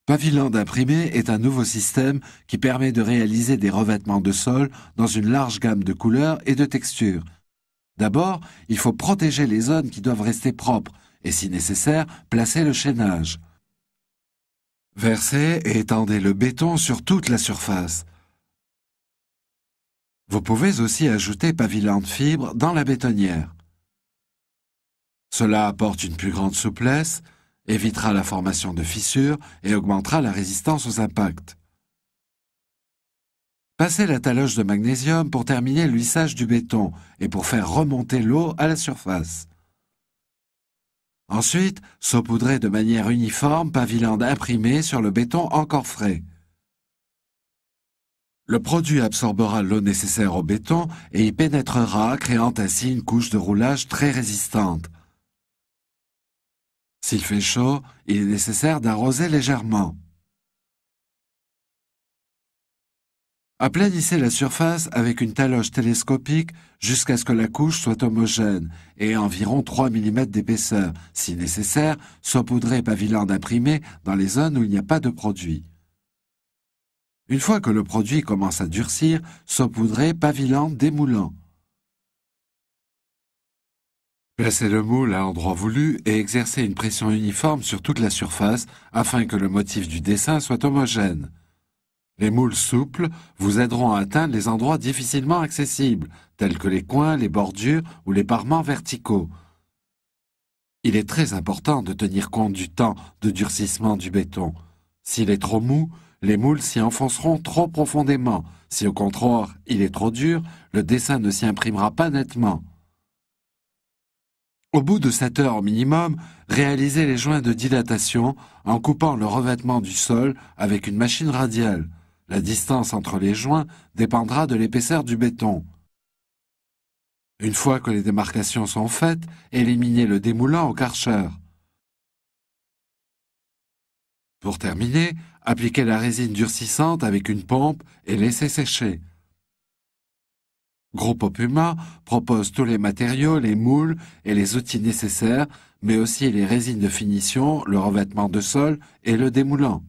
Paviland imprimé est un nouveau système qui permet de réaliser des revêtements de sol dans une large gamme de couleurs et de textures. D'abord, il faut protéger les zones qui doivent rester propres et, si nécessaire, placer le chaînage. Versez et étendez le béton sur toute la surface. Vous pouvez aussi ajouter Paviland fibre dans la bétonnière. Cela apporte une plus grande souplesse, évitera la formation de fissures et augmentera la résistance aux impacts. Passez la taloche de magnésium pour terminer le lissage du béton et pour faire remonter l'eau à la surface. Ensuite, saupoudrez de manière uniforme Paviland imprimé sur le béton encore frais. Le produit absorbera l'eau nécessaire au béton et y pénétrera, créant ainsi une couche de roulage très résistante. S'il fait chaud, il est nécessaire d'arroser légèrement. Aplanissez la surface avec une taloche télescopique jusqu'à ce que la couche soit homogène et ait environ 3 mm d'épaisseur. Si nécessaire, saupoudrez Paviland imprimé dans les zones où il n'y a pas de produit. Une fois que le produit commence à durcir, saupoudrez Paviland démoulant. Placez le moule à l'endroit voulu et exercez une pression uniforme sur toute la surface afin que le motif du dessin soit homogène. Les moules souples vous aideront à atteindre les endroits difficilement accessibles, tels que les coins, les bordures ou les parements verticaux. Il est très important de tenir compte du temps de durcissement du béton. S'il est trop mou, les moules s'y enfonceront trop profondément. Si au contraire il est trop dur, le dessin ne s'y imprimera pas nettement. Au bout de 7 heures au minimum, réalisez les joints de dilatation en coupant le revêtement du sol avec une machine radiale. La distance entre les joints dépendra de l'épaisseur du béton. Une fois que les démarcations sont faites, éliminez le démoulant au Karcher. Pour terminer, appliquez la résine durcissante avec une pompe et laissez sécher. Groupe Puma propose tous les matériaux, les moules et les outils nécessaires, mais aussi les résines de finition, le revêtement de sol et le démoulant.